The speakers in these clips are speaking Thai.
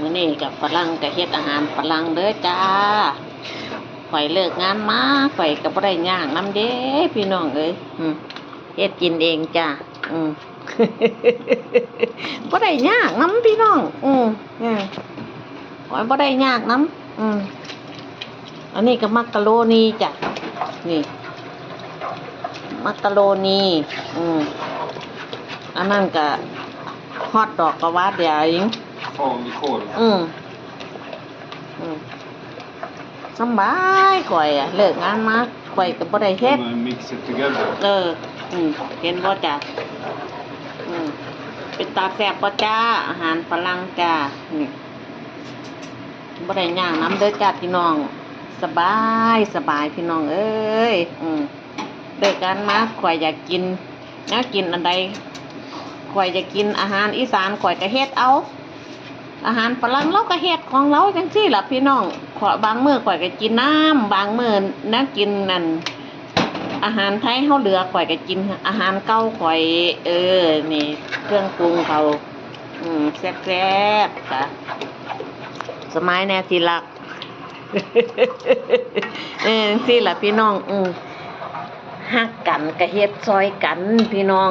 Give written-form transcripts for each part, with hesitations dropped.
มื้อนี้กับฝรั่งก็เฮ็ดอาหารฝรั่งเด้อจ้าข่อยเลิกงานมาข่อยก็บ่ได้ย่างนำเด้พี่น้องเอ้ยเฮ็ดกินเองจ้าบ่ได้ยากนำพี่น้องข่อยบ่ได้ยากนำอันนี้ก็มักกะโรนีจ้ะนี่มักกะโรนีอันนั้นก็ฮอทดอกกะว่าเดี๋ยวอิงสำบายข่อยเลิกงานมาข่อยก็บ่ได้เฮ็ดเห็นบ่จ้ะเป็นตาแซ่บบ่จ้าอาหารฝรั่งจ้านี่บ่ได้ย่างน้ำเด้อจ้าพี่น้องสบายพี่น้องเอ้ยเลิกงานมาข่อยอยากกินกินอันใดข่อยจะกินอาหารอีสานข่อยก็เฮ็ดเอาอาหารฝรั่งเราก็เฮ็ดของเราจังซี่ล่ะพี่น้องบางมื้อข่อยก็กินน้ำบางมื้อนะกินนั่นอาหารไทยเฮาเหลือข่อยก็กินอาหารเก่าข่อยนี่เครื่องปรุงเขาแซ่บๆค่ะสมัยแน่ที่รักจังซี่ล่ะพี่น้องฮักกันก็เฮ็ดซอยกันพี่น้อง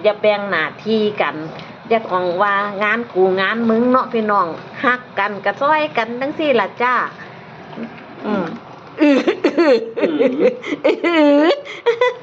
อย่าแบ่งหน้าที่กันอย่าของว่างานกูงานมึงเนาะพี่น้องฮักกันก็ซอยกันจังซี่ล่ะจ้า